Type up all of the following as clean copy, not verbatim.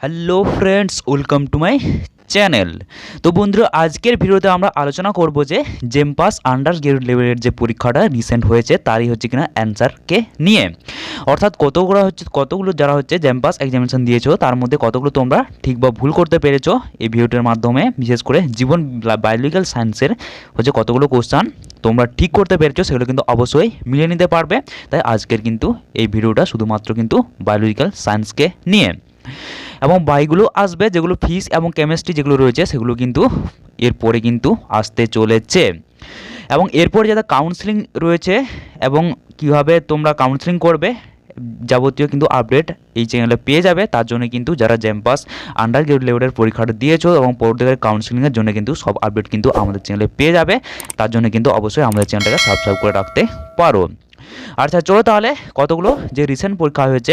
Hello friends, welcome to my channel. তো বন্ধুরা, আজকের ভিডিওতে আমরা আলোচনা করব যে জেম পাস আন্ডার গ্রেজুয়েট লেভেলের যে পরীক্ষাটা রিসেন্ট হয়েছে তারই হচ্ছে কিনা অ্যান্সারকে নিয়ে, অর্থাৎ কতগুলো যারা হচ্ছে জেম পাস এক্সামিনেশন দিয়েছো তার মধ্যে কতগুলো তোমরা ঠিক বা ভুল করতে পেরেছো এই ভিডিওটির মাধ্যমে। বিশেষ করে জীবন বায়োলজিক্যাল সায়েন্সের হচ্ছে কতগুলো কোশ্চান তোমরা ঠিক করতে পেরেছো সেগুলো কিন্তু অবশ্যই মিলিয়ে নিতে পারবে। তাই আজকের কিন্তু এই ভিডিওটা শুধুমাত্র কিন্তু বায়োলজিক্যাল সায়েন্সকে নিয়ে, এবং বাইগুলো আসবে যেগুলো ফিজিক্স এবং কেমিস্ট্রি যেগুলো রয়েছে সেগুলো কিন্তু এরপরে কিন্তু আসতে চলেছে। এবং এরপরে যারা কাউন্সেলিং রয়েছে এবং কীভাবে তোমরা কাউন্সেলিং করবে যাবতীয় কিন্তু আপডেট এই চ্যানেলে পেয়ে যাবে। তার জন্য কিন্তু যারা জেম পাস আন্ডার গ্রেজুয়েট লেভেলের পরীক্ষাটা দিয়েছো এবং পরবর্তীকালে কাউন্সেলিংয়ের জন্য কিন্তু সব আপডেট কিন্তু আমাদের চ্যানেলে পেয়ে যাবে। তার জন্য কিন্তু অবশ্যই আমাদের চ্যানেলটাকে সাবস্ক্রাইব করে রাখতে পারো। আচ্ছা, চলো তাহলে কতগুলো যে রিসেন্ট পরীক্ষা হয়েছে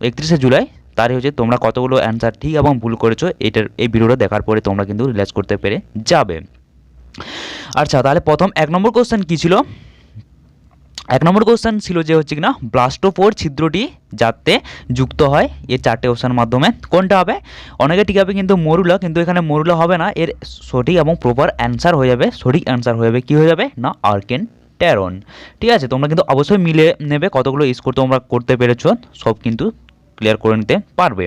31শে জুলাই তারই হচ্ছে তোমরা কতগুলো অ্যান্সার ঠিক এবং ভুল করেছো এই ভিডিওটা দেখার পরে তোমরা কিন্তু রিলাইজ করতে পেরে যাবে। আচ্ছা, তাহলে প্রথম 1 নম্বর কোশ্চেন কী ছিল? 1 নম্বর কোশ্চেন ছিল যে হচ্ছে কিনা ব্লাস্টোপোর ছিদ্রটি যাতে যুক্ত হয় এর 4টে অপশানের মাধ্যমে কোনটা হবে? অনেকে ঠিক হবে কিন্তু মরুলা, কিন্তু এখানে মরুলা হবে না। এর সঠিক এবং প্রপার অ্যান্সার হয়ে যাবে, সঠিক অ্যান্সার হয়ে যাবে কী হয়ে যাবে না আর্কেনটেরন। ঠিক আছে, তোমরা কিন্তু অবশ্যই মিলে নেবে কতগুলো স্কোর তোমরা করতে পেরেছো, সব কিন্তু ক্লিয়ার করে নিতে পারবে।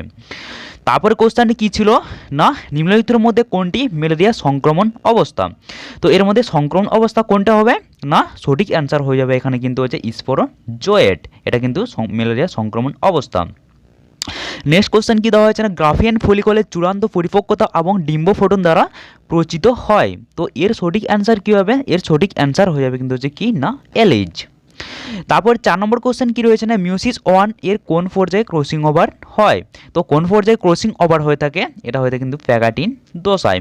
তারপরে কোশ্চেনটি কী ছিল না নিম্নলিখিতের মধ্যে কোনটি ম্যালেরিয়া সংক্রমণ অবস্থা? তো এর মধ্যে সংক্রমণ অবস্থা কোনটা হবে না সঠিক অ্যান্সার হয়ে যাবে এখানে কিন্তু হচ্ছে স্পোরোজোয়েট, এটা কিন্তু ম্যালেরিয়া সংক্রমণ অবস্থা। নেক্সট কোশ্চেন কী দেওয়া হয়েছে না গ্রাফিয়ান ফলিকলের চূড়ান্ত পরিপক্কতা এবং ডিম্ব ফোটন দ্বারা প্রচিত হয়। তো এর সঠিক অ্যান্সার কী হবে? এর সঠিক অ্যান্সার হয়ে যাবে কিন্তু হচ্ছে কি না এলএইচ। তারপর 4 নম্বর কোশ্চেন কী রয়েছে না মিউসিস 1 এর কোন পর্যায়ে ক্রসিং ওভার হয়? তো কোন পর্যায়ে ক্রসিং ওভার হয়ে থাকে? এটা হয়ে থাকে কিন্তু প্যাগাটিন দশায়।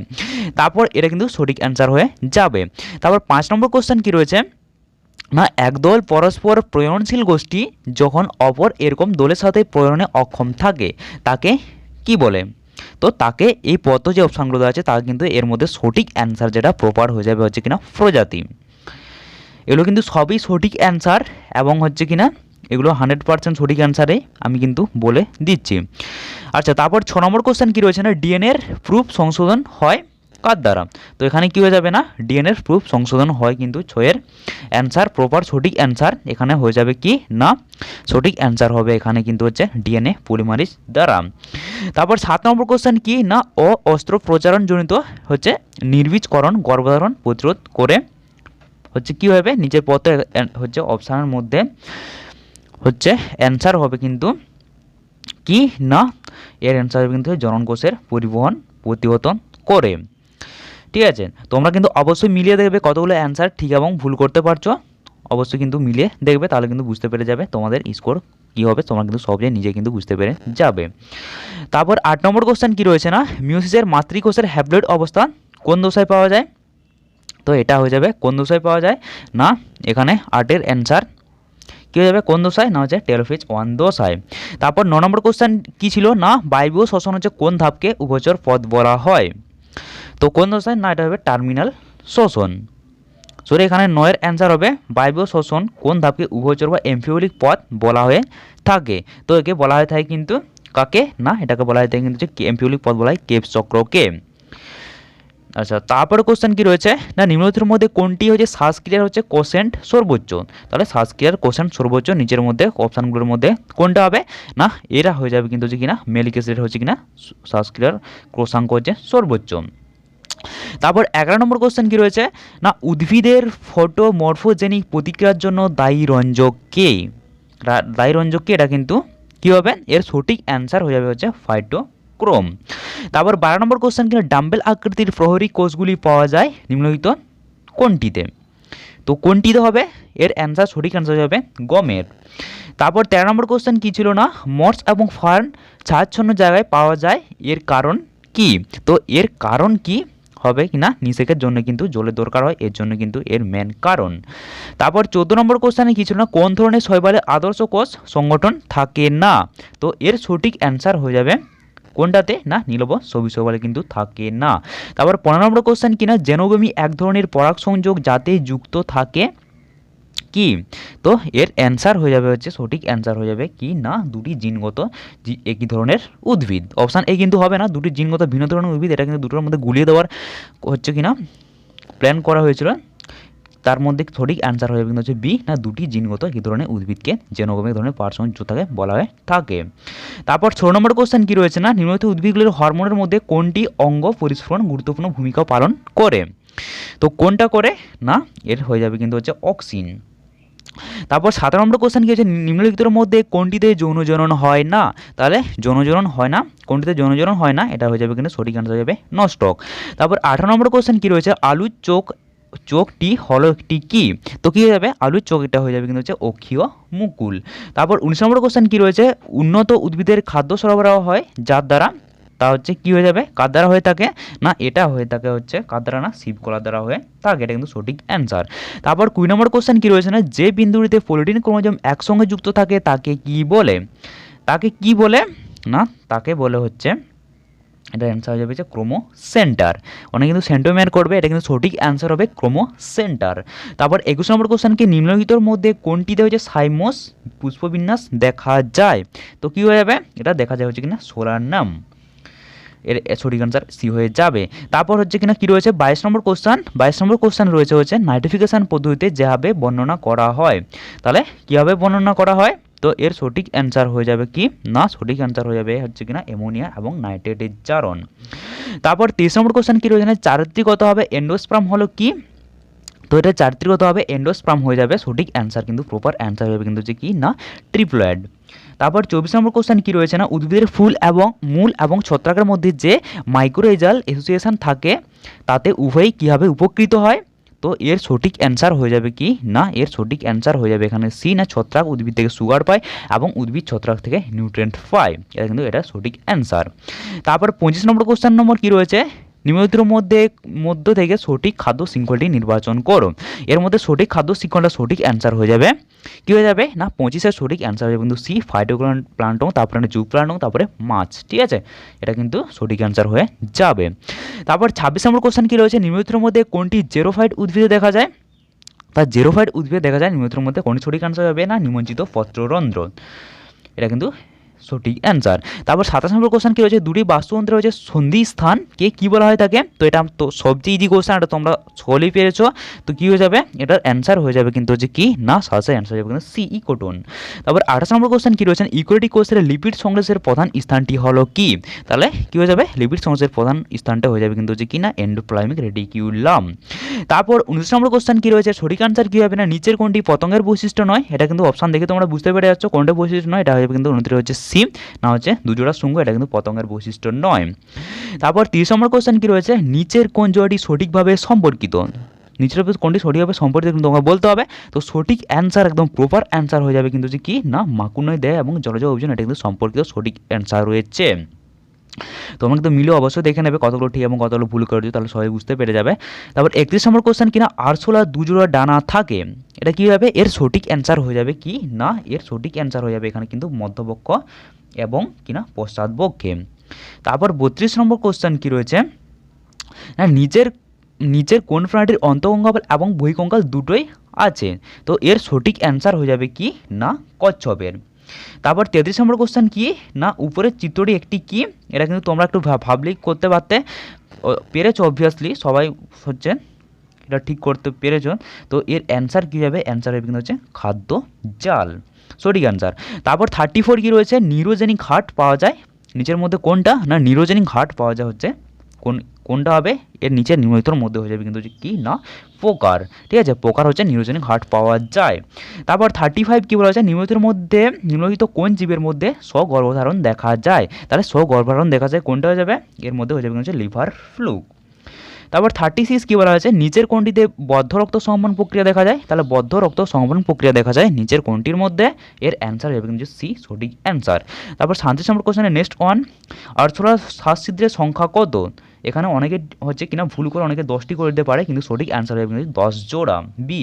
তারপর এটা কিন্তু সঠিক অ্যান্সার হয়ে যাবে। তারপর 5 নম্বর কোশ্চেন কী রয়েছে না একদল পরস্পর প্রয়োজনশীল গোষ্ঠী যখন অপর এরকম দলের সাথে প্রয়োজনে অক্ষম থাকে তাকে কি বলে? তো তাকে এই পথ যে অপশানগুলো দেওয়া আছে তা কিন্তু এর মধ্যে সঠিক অ্যান্সার যেটা প্রপার হয়ে যাবে হচ্ছে কিনা প্রজাতি। এগুলো কিন্তু সবই সঠিক অ্যান্সার এবং হচ্ছে কিনা এগুলো 100% সঠিক অ্যান্সারে আমি কিন্তু বলে দিচ্ছি। আচ্ছা, তারপর 6 নম্বর কোশ্চেন কী রয়েছে না ডিএনএর প্রুফ সংশোধন হয় কার দ্বারা? তো এখানে কী হয়ে যাবে না ডিএনএর প্রুফ সংশোধন হয় কিন্তু 6-এর অ্যান্সার প্রপার সঠিক অ্যান্সার এখানে হয়ে যাবে কি না সঠিক অ্যান্সার হবে এখানে কিন্তু হচ্ছে ডিএনএ পলিমারেজ দ্বারা। তারপর 7 নম্বর কোশ্চেন কি না অস্ত্রোপচারণজনিত হচ্ছে নির্বীজকরণ গর্ভধারণ প্রতিরোধ করে হচ্ছে কী হবে নিচের পথে হচ্ছে অপশানের মধ্যে হচ্ছে অ্যান্সার হবে কিন্তু কি না এর অ্যান্সার হবে কিন্তু জননকোষের পরিবহন প্রতিহত করে। ঠিক আছে, তোমরা কিন্তু অবশ্যই মিলিয়ে দেখবে কতগুলো অ্যান্সার ঠিক এবং ভুল করতে পারছো, অবশ্যই কিন্তু মিলিয়ে দেখবে তাহলে কিন্তু বুঝতে পেরে যাবে তোমাদের স্কোর কী হবে, তোমরা কিন্তু সবচেয়ে নিজে কিন্তু বুঝতে পেরে যাবে। তারপর 8 নম্বর কোশ্চেন কী রয়েছে না মিউসিসের মাতৃকোষের হ্যাপ্লয়েড অবস্থান কোন দশায় পাওয়া যায়? তো এটা হয়ে যাবে কোন দশায় পাওয়া যায় না এখানে 8-এর অ্যান্সার কী হয়ে যাবে কোন দশায় না হচ্ছে টেলোফেজ 1 দশায়। তারপর 9 নম্বর কোশ্চেন কী ছিল না বায়বীয় শ্বসন হচ্ছে কোন ধাপকে উভচর পথ বলা হয়? তো কোন দশায় না এটা হবে টার্মিনাল শ্বসন। সরি, এখানে 9-এর অ্যান্সার হবে বায়বীয় শ্বসন কোন ধাপকে উভচর বা এমফিওলিক পথ বলা হয়ে থাকে? তো একে বলা হয়ে থাকে কিন্তু কাকে না এটাকে বলা হয়ে থাকে কিন্তু এমফিওলিক পথ বলা হয় কেপস চক্রকে। আচ্ছা, তারপরে কোশ্চেন কী রয়েছে না নিম্নলিখিতের মধ্যে কোনটি হচ্ছে শ্বাসক্রিয়ার হচ্ছে কোশেন্ট সর্বোচ্চ? তাহলে শ্বাসক্রিয়ার কোশেন্ট সর্বোচ্চ নিচের মধ্যে অপশানগুলোর মধ্যে কোনটা হবে না এরা হয়ে যাবে কিন্তু হচ্ছে কিনা মেলিক অ্যাসিড হচ্ছে কিনা শ্বাসক্রিয়ার কোষাঙ্ক হচ্ছে সর্বোচ্চ। তারপর 11 নম্বর কোশ্চেন কী রয়েছে না উদ্ভিদের ফটোমরফোজেনিক প্রতিক্রিয়ার জন্য দায়ী রঞ্জক কে? দায়ী রঞ্জক কে এটা কিন্তু কী হবে এর সঠিক অ্যান্সার হয়ে যাবে হচ্ছে ফাইটোক্রোম। তারপর 12 নম্বর কোশ্চেন কিনা ডাম্বেল আকৃতির প্রহরী কোষগুলি পাওয়া যায় নিম্নলিখিত কোনটিতে? তো কোনটিতে হবে এর অ্যান্সার সঠিক অ্যান্সার হবে গমের। তারপর 13 নম্বর কোশ্চেন কী ছিল না মর্স এবং ফার্ন ছায়াচ্ছন্ন জায়গায় পাওয়া যায় এর কারণ কি? তো এর কারণ কি হবে কিনা নিষেকের জন্য কিন্তু জলের দরকার হয়, এর জন্য কিন্তু এর মেন কারণ। তারপর 14 নম্বর কোশ্চেনে কী ছিল না কোন ধরনের শৈবালে আদর্শ কোষ সংগঠন থাকে না? তো এর সঠিক অ্যান্সার হয়ে যাবে কোনটাতে না নীলব সবুজ শৈবালে কিন্তু থাকে না। তারপর 15 নম্বর কোশ্চেন কিনা জেনোগমি এক ধরনের পরাগ সংযোগ যাতে যুক্ত থাকে কি? তো এর অ্যান্সার হয়ে যাবে হচ্ছে, সঠিক অ্যান্সার হয়ে যাবে কি না দুটি জিনগত একই ধরনের উদ্ভিদ। অপশান এ কিন্তু হবে না, দুটি জিনগত ভিন্ন ধরনের উদ্ভিদ, এটা কিন্তু দুটোর মধ্যে গুলিয়ে দেওয়ার হচ্ছে কি না প্ল্যান করা হয়েছিল। তার মধ্যে সঠিক অ্যান্সার হয়ে যাবে কিন্তু হচ্ছে বি, না দুটি জিনগত একই ধরনের উদ্ভিদকে জেনোগমিক ধরনের পার্শ্বযোগতাকে বলা হয়ে থাকে। তারপর 6 নম্বর কোশ্চেন কি রয়েছে না, নিম্নলিখিত উদ্ভিদগুলির হরমোনের মধ্যে কোনটি অঙ্গ পরিস্ফুরণ গুরুত্বপূর্ণ ভূমিকা পালন করে? তো কোনটা করে না, এর হয়ে যাবে কিন্তু হচ্ছে অক্সিন। তারপর 7 নম্বর কোশ্চেন কি হচ্ছে, নিম্নলিখিতের মধ্যে কোনটিতে যৌনজনন হয় না? তাহলে যৌনজনন হয় না, কোনটিতে যৌনজনন হয় না, এটা হয়ে যাবে কিন্তু সঠিক অ্যান্সার হয়ে যাবে নস্টক। তারপর 18 নম্বর কোশ্চেন কি রয়েছে, আলুর চোখটি হলো একটি কি? তো কী হয়ে যাবে, আলুর চোখ এটা হয়ে যাবে কিন্তু হচ্ছে অক্ষীয় মুকুল। তারপর 19 নম্বর কোশ্চেন কি রয়েছে, উন্নত উদ্ভিদের খাদ্য সরবরাহ হয় যার দ্বারা, তা হচ্ছে কি হয়ে যাবে, কার দ্বারা হয়ে থাকে না, এটা হয়ে থাকে হচ্ছে কার দ্বারা না, শিবকলার দ্বারা হয়ে থাকে, এটা কিন্তু সঠিক অ্যান্সার। তারপর 20 নম্বর কোশ্চেন কি রয়েছে না, যে বিন্দুটিতে পলিটিন ক্রোমোজোম একসঙ্গে যুক্ত থাকে তাকে কি বলে? তাকে কি বলে না, তাকে বলে হচ্ছে, এটা অ্যান্সার হয়ে যাবে যে ক্রোমো সেন্টার। অনেকে কিন্তু সেন্টোমিয়ার করবে, এটা কিন্তু সঠিক অ্যান্সার হবে ক্রোমো সেন্টার। তারপর 21 নম্বর কোশ্চেন কি, নিম্নলিখিতর মধ্যে কোনটিতে হচ্ছে সাইমোস পুষ্পবিন্যাস দেখা যায়? তো কী হয়ে যাবে, এটা দেখা যায় হচ্ছে কিনা সোলানাম, এর সঠিক অ্যান্সার সি হয়ে যাবে। তারপর হচ্ছে কিনা কি রয়েছে 22 নম্বর কোশ্চেন, 22 নম্বর কোশ্চেন রয়েছে হচ্ছে নাইট্রিফিকেশন পদ্ধতিতে যেভাবে বর্ণনা করা হয়, তাহলে কীভাবে বর্ণনা করা হয়? তো এর সঠিক অ্যান্সার হয়ে যাবে কি না, সঠিক অ্যান্সার হয়ে যাবে হচ্ছে কিনা অ্যামোনিয়া এবং নাইট্রেটের জারণ। তারপর 23 নম্বর কোশ্চেন কি রয়েছে, চারিত্রিকগতভাবে এন্ডোস্পার্ম হলো কি? তো এটা চারিত্রিকগতভাবে এন্ডোস্পার্ম হয়ে যাবে, সঠিক অ্যান্সার কিন্তু প্রপার অ্যান্সার হবে কিন্তু হচ্ছে কি না ট্রিপ্লয়েড। তারপর 24 নম্বর কোশ্চেন কি রয়েছে না, উদ্ভিদের ফুল এবং মূল এবং ছত্রাকের মধ্যে যে মাইক্রোরেজাল অ্যাসোসিয়েশন থাকে তাতে উভয়ই কীভাবে উপকৃত হয়? তো এর সঠিক অ্যান্সার হয়ে যাবে কি না, এর সঠিক অ্যান্সার হয়ে যাবে এখানে সি, না ছত্রাক উদ্ভিদ থেকে সুগার পায় এবং উদ্ভিদ ছত্রাক থেকে নিউট্রিয়েন্ট পায়, এটা কিন্তু এটা সঠিক অ্যান্সার। তারপর 25 নম্বর কোশ্চেন নম্বর কি রয়েছে, নিম্নলিখিতের মধ্য থেকে সঠিক খাদ্য শৃঙ্খলটি নির্বাচন করো। এর মধ্যে সঠিক খাদ্য শৃঙ্খলটা সঠিক অ্যান্সার হয়ে যাবে কী হয়ে যাবে না 25-এর সঠিক অ্যান্সার হয়ে যাবে কিন্তু সি, ফাইটোপ্লাঙ্কটন, তারপরে জুপ্লাঙ্কটন, তারপরে মাছ, ঠিক আছে, এটা কিন্তু সঠিক অ্যান্সার হয়ে যাবে। তারপর 26 নম্বর কোশ্চেন কী রয়েছে, নিম্নলিখিতের মধ্যে কোনটি জেরোফাইট উদ্ভিদে দেখা যায়? তার জেরোফাইট উদ্ভিদে দেখা যায়, নিম্নলিখিতের মধ্যে কোনটি সঠিক অ্যান্সার হবে না নিমজ্জিত পত্ররন্ধ্র, এটা কিন্তু সঠিক অ্যান্সার। তারপর 27 নম্বর কোশ্চেন কী রয়েছে, দুটি বাস্তুতন্ত্রে রয়েছে সন্ধি স্থানকে কী বলা হয় থাকে? তো এটা তো সবচেয়ে ইজি কোশ্চেন, এটা তোমরা সকলেই পেরেছো। তো কী হয়ে যাবে, এটার অ্যান্সার হয়ে যাবে কিন্তু হচ্ছে কি না সরাসরি অ্যান্সার হয়ে যাবে কিন্তু সি, ইকোটোন। তারপর 28 নম্বর কোশ্চেন কী রয়েছে, ইউক্যারিওটিক কোষের লিপিড সংশ্লেষের প্রধান স্থানটি হলো কি? তাহলে কী হয়ে যাবে, লিপিড সংশ্লেষের প্রধান স্থানটা হয়ে যাবে কিন্তু হচ্ছে কি না এন্ডোপ্লাজমিক রেটিকিউলাম। তারপর 19 নম্বর কোশ্চেন কী রয়েছে, সঠিক অ্যান্সার কী হবে না নিচের কোনটি পতঙ্গের বৈশিষ্ট্য নয়? এটা কিন্তু অপশান দেখে তোমরা বুঝতে পেরে যাচ্ছ কোনটা বৈশিষ্ট্য নয়, এটা হবে কিন্তু 29 হচ্ছে সি, না হচ্ছে দুজোড়া শুঙ্গ, এটা কিন্তু পতঙ্গের বৈশিষ্ট্য নয়। তারপর 30 নম্বর কোশ্চেন কি রয়েছে, নিচের কোন জোড়াটি সঠিকভাবে সম্পর্কিত? নিচের কোনটি সঠিকভাবে সম্পর্কিত কিন্তু তোমাকে বলতে হবে। তো সঠিক অ্যান্সার একদম প্রপার অ্যান্সার হয়ে যাবে কিন্তু যে কি না মাকুনয় দেয় এবং জলজ অভিযান, এটা কিন্তু সম্পর্কিত সঠিক অ্যান্সার রয়েছে। তোমরা কিন্তু মিলে অবশ্যই দেখে নেবে কতগুলো ঠিক এবং কতগুলো ভুল করে দিও, তাহলে সবাই বুঝতে পেরে যাবে। তারপর 31 নম্বর কোশ্চেন কিনা আরশোলার দুজোড়া ডানা থাকে, এটা কী হবে, এর সঠিক অ্যান্সার হয়ে যাবে কি না, এর সঠিক অ্যান্সার হয়ে যাবে এখানে কিন্তু মধ্যবক্ষ এবং কিনা পশ্চাৎবক্ষে। তারপর 32 নম্বর কোশ্চেন কী রয়েছে না নিচের কোন প্রাণীটির অন্তঃকঙ্কাল এবং বহিঃকঙ্কাল দুটোই আছে? তো এর সঠিক অ্যান্সার হয়ে যাবে কি না কচ্ছপের। তারপর 33 নম্বর কোশ্চেন কি না উপরের চিত্রটি একটি কি? এটা কিন্তু তোমরা একটু ভাবলেই করতে পারতে পেরেছো, অবভিয়াসলি সবাই হচ্ছে এটা ঠিক করতে পেরেছ। তো এর অ্যান্সার কী হবে, অ্যান্সার হবে কিন্তু হচ্ছে খাদ্য জাল, সঠিক অ্যান্সার। তারপর 34 কী রয়েছে, নিউরোজেনিক হার্ট পাওয়া যায় নিচের মধ্যে কোনটা? না নিউরোজেনিক হার্ট পাওয়া যায় হচ্ছে কোনটা হবে, এর নিচে নিম্নলিখিতর মধ্যে হয়ে যাবে কিন্তু কি না পোকার, ঠিক আছে, পোকার হচ্ছে নিউরোজেনিক হার্ট পাওয়া যায়। তারপর 35 কী বলা হচ্ছে, নিম্নলিখিত কোন জীবের মধ্যে স্বগর্ভধারণ দেখা যায়? তাহলে স্বগর্ভধারণ দেখা যায় কোনটা হয়ে যাবে, এর মধ্যে হয়ে যাবে হচ্ছে লিভার ফ্লুক। তারপর 36 কী বলা হয়েছে, নিচের কোনটিতে বদ্ধ রক্ত সংবহন প্রক্রিয়া দেখা যায়? তাহলে বদ্ধ রক্ত সংবহন প্রক্রিয়া দেখা যায় নিচের কোনটির মধ্যে, এর অ্যান্সার হবে কিন্তু সি, সঠিক অ্যান্সার। তারপর 37 নম্বর কোশ্চেনে নেক্সট ওয়ান, আরশোলার শ্বাসছিদ্রের সংখ্যা কত? এখানে অনেকে হচ্ছে কিনা ভুল করে অনেকে 10টি করে দিতে পারে, কিন্তু সঠিক অ্যান্সার হবে কিন্তু 10 জোড়া, বি।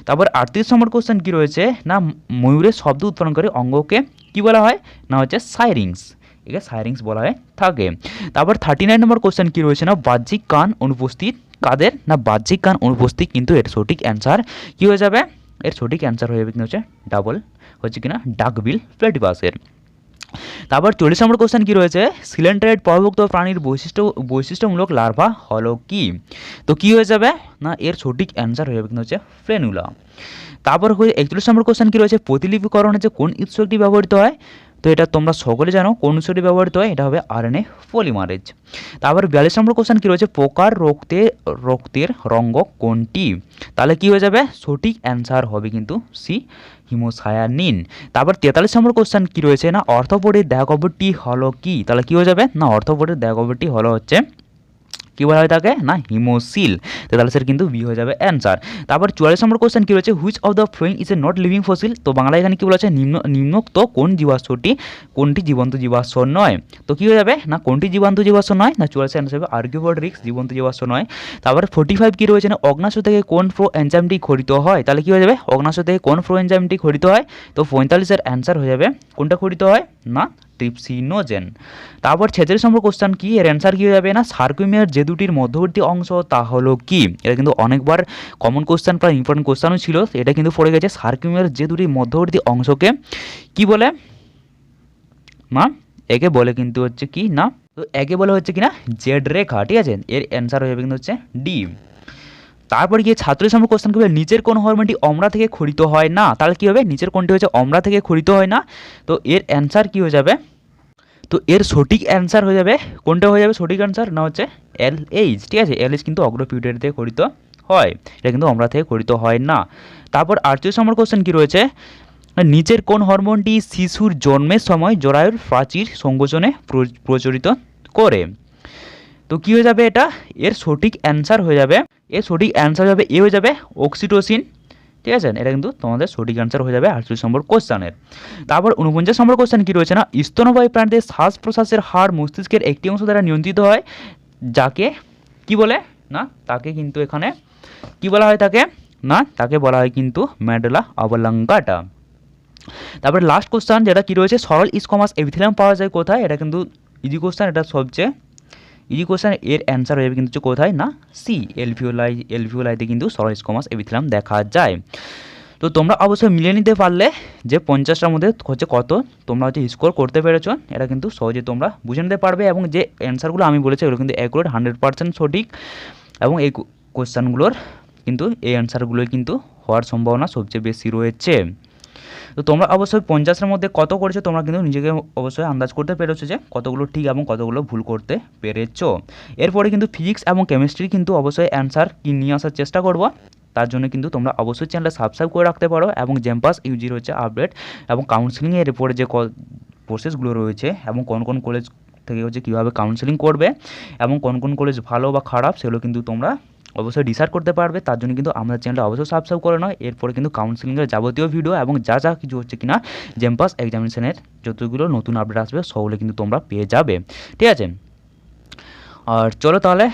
তারপর 38 নম্বর কোশ্চেন কী রয়েছে না ময়ূরের শব্দ উৎপাদনকারী অঙ্গকে কী বলা হয়? না হচ্ছে সাইরিংস, একে সাইরিংস বলা হয় থাকে। তারপর 39 নম্বর কোশ্চেন কী রয়েছে না বাহ্যিক কান অনুপস্থিত কাদের? না বাহ্যিক কান অনুপস্থিত, কিন্তু এর সঠিক অ্যান্সার কী হয়ে যাবে এর সঠিক অ্যান্সার হয়ে যাবে কিন্তু হচ্ছে ডাবল হচ্ছে কিনা ডাকবিল প্লেটিপাসের। তারপর 40 নম্বর কোশ্চেন কী রয়েছে, সিলেন্ডারেট পরভুক্ত প্রাণীর বৈশিষ্ট্যমূলক লার্ভা হলো কি? তো কী হয়ে যাবে না, এর সঠিক অ্যান্সার হয়ে যাবে কিন্তু হচ্ছে ফ্রেনুলা। তারপর 41 নম্বর কোশ্চেন কী রয়েছে, প্রতিলিপিকরণে যে কোন উৎসটি ব্যবহৃত হয়? তো এটা তোমরা সকলে জানো কোন উৎসটি ব্যবহৃত হয়, এটা হবে আরএনএ পলিমারেজ। তারপর 42 নম্বর কোশ্চেন কী রয়েছে, পোকার রক্তের রঙ্গক কোনটি? তাহলে কী হয়ে যাবে, সঠিক অ্যান্সার হবে কিন্তু সি হিমোসায়ানিন। তারপর 43 নম্বর কোশ্চেন কী রয়েছে না, অর্থোপোডের দেহগহ্বরটি হলো কি? তাহলে কী হয়ে যাবে না, অর্থোপোডের দেহগহ্বরটি হলো হচ্ছে কী বলা হয় তাকে না, হিমোসিল। তো তাহলে স্যার কিন্তু বি হয়ে যাবে অ্যান্সার। তারপর 44 নম্বর কোশ্চেন কী রয়েছে, which of the following is a not living fossil? তো বাংলায় এখানে কী বলা আছে, নিম্নোক্ত কোন জীবাশ্মটি কোনটি জীবন্ত জীবাশ্ম নয়? তো কী হয়ে যাবে না, কোনটি জীবন্ত জীবাশ্ম নয় না, 44 অ্যান্সার হবে আর্কিওপটেরিক্স, জীবন্ত জীবাশ্ম নয়। তারপর 45 কী রয়েছে না, অগ্ন্যাশয় থেকে কোন প্রো এনজাইমটি খরিত হয়? তাহলে কী হয়ে যাবে, অগ্ন্যাশয় থেকে কোন প্রো এনজাইমটি খরিত হয়? তো 45 অ্যান্সার হয়ে যাবে কোনটা খরিত হয় না, ট্রিপসিনোজেন। তারপর 46 নম্বর কোশ্চেন কি, এর অ্যান্সার কী হয়ে যাবে না, সার্কুমিয়ার যে দুটির মধ্যবর্তী অংশ তা হলো কি? এটা কিন্তু অনেকবার কমন কোশ্চেন প্রায় ইম্পর্টেন্ট কোশ্চেনও ছিল, এটা কিন্তু পড়ে গেছে। সার্কুমিয়ার যে দুটি মধ্যবর্তী অংশকে কি বলে না, একে বলে কিন্তু হচ্ছে কি না, তো একে বলে হচ্ছে কি না জেড রেখা, ঠিক আছে। এর অ্যান্সার হয়ে যাবে কিন্তু হচ্ছে ডি। তারপর গিয়ে 36 নম্বর কোশ্চেন কী হবে, নিচের কোন হরমোনটি অমরা থেকে খরিত হয় না? তাহলে কী হবে, নিচের কোনটি হচ্ছে অমরা থেকে খরিত হয় না? তো এর অ্যান্সার কী হয়ে যাবে, তো এর সঠিক অ্যান্সার হয়ে যাবে কোনটা হয়ে যাবে, সঠিক অ্যান্সার না হচ্ছে এলএইচ, ঠিক আছে। এলএইচ কিন্তু অগ্রপিউটারি থেকে খরিত হয়, এটা কিন্তু অমরা থেকে খরিত হয় না। তারপর 38 নম্বর কোশ্চেন কী রয়েছে, নিচের কোন হরমোনটি শিশুর জন্মের সময় জরায়ুর প্রাচীর সংকোচনে প্রচলিত করে? তো কী হয়ে যাবে এটা, এর সঠিক অ্যান্সার হয়ে যাবে, এর সঠিক অ্যান্সার হবে এ হয়ে যাবে অক্সিটোসিন, ঠিক আছে। এটা কিন্তু তোমাদের সঠিক অ্যান্সার হয়ে যাবে 38 নম্বর কোশ্চেনের। তারপর 49 নম্বর কোশ্চেন কী রয়েছে না, স্তন্যপায়ী প্রাণীদের শ্বাস প্রশ্বাসের হার মস্তিষ্কের একটি অংশ দ্বারা নিয়ন্ত্রিত হয়, যাকে কি বলে না, তাকে কিন্তু এখানে কি বলা হয়, তাকে না, তাকে বলা হয় কিন্তু মেডুলা অবলঙ্গাটা। তারপরে লাস্ট কোশ্চেন যেটা কী রয়েছে, সরল স্কোমাস এপিথেলিয়াম পাওয়া যায় কোথায়? এটা কিন্তু ইজি কোশ্চেন, এটা সবচেয়ে ইজি কোশ্চেন। এর অ্যান্সার হয়ে যাবে কিন্তু কোথায় না, সি এলভিওলাইতে কিন্তু সরল স্কোমাস এপিথেলিয়াম দেখা যায়। তো তোমরা অবশ্যই মিলিয়ে নিতে পারলে যে 50টার মধ্যে হচ্ছে কত তোমরা হচ্ছে স্কোর করতে পেরেছো, এটা কিন্তু সহজে তোমরা বুঝে নিতে পারবে। এবং যে অ্যান্সারগুলো আমি বলেছি এগুলো কিন্তু অ্যাকুরেট 100% সঠিক, এবং এই কোশ্চেনগুলোর কিন্তু এই অ্যান্সারগুলোই কিন্তু হওয়ার সম্ভাবনা সবচেয়ে বেশি রয়েছে। তো তোমরা অবশ্যই 50টার মধ্যে কত করেছো তোমরা কিন্তু নিজেকে অবশ্যই আন্দাজ করতে পেরেছো যে কতগুলো ঠিক এবং কতগুলো ভুল করতে পেরেছো। এরপরে কিন্তু ফিজিক্স এবং কেমিস্ট্রি কিন্তু অবশ্যই অ্যান্সার কি নিয়ে আসার চেষ্টা করব, তার জন্য কিন্তু তোমরা অবশ্যই চ্যানেলটা সাবস্ক্রাইব করে রাখতে পারো। এবং জেমপাস ইউজির হচ্ছে আপডেট এবং কাউন্সিলিংয়ের উপরে যে প্রসেসগুলো রয়েছে এবং কোন কোন কলেজ থেকে হচ্ছে কীভাবে কাউন্সিলিং করবে এবং কোন কোন কলেজ ভালো বা খারাপ সেগুলো কিন্তু তোমরা অবশ্যই ডিসাইড করতে পারবে। তার জন্য কিন্তু আমাদের চ্যানেলটা অবশ্যই সাবস্ক্রাইব করে নয়। এরপরে কিন্তু কাউন্সিলিংয়ের যাবতীয় ভিডিও এবং যা যা কিছু হচ্ছে কিনা জেমপাস এক্সামিনেশনের যতগুলো নতুন আপডেট আসবে সবগুলো কিন্তু তোমরা পেয়ে যাবে, ঠিক আছে। আর চলো তাহলে